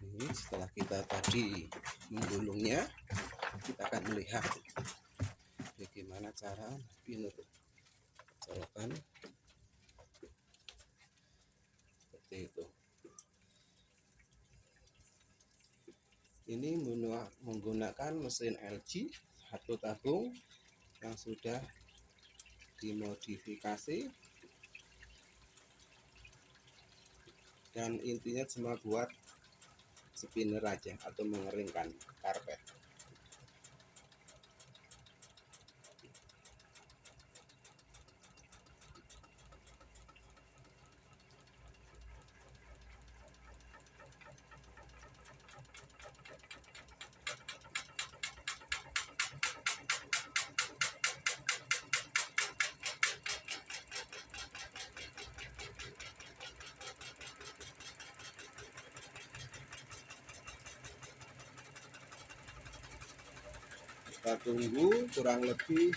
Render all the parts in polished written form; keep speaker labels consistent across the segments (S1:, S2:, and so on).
S1: Ini setelah kita tadi menggulungnya, kita akan melihat bagaimana cara bikin colokan seperti itu. Ini menggunakan mesin LG 1 tabung yang sudah dimodifikasi, dan intinya cuma buat spinner aja atau mengeringkan karpet. Kita tunggu kurang lebih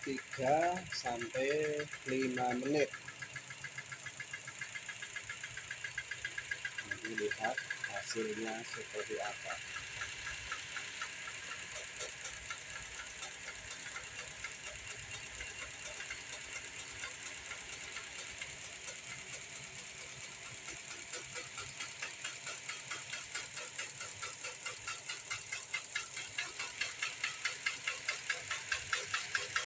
S1: 3-5 menit. Nanti lihat hasilnya seperti apa.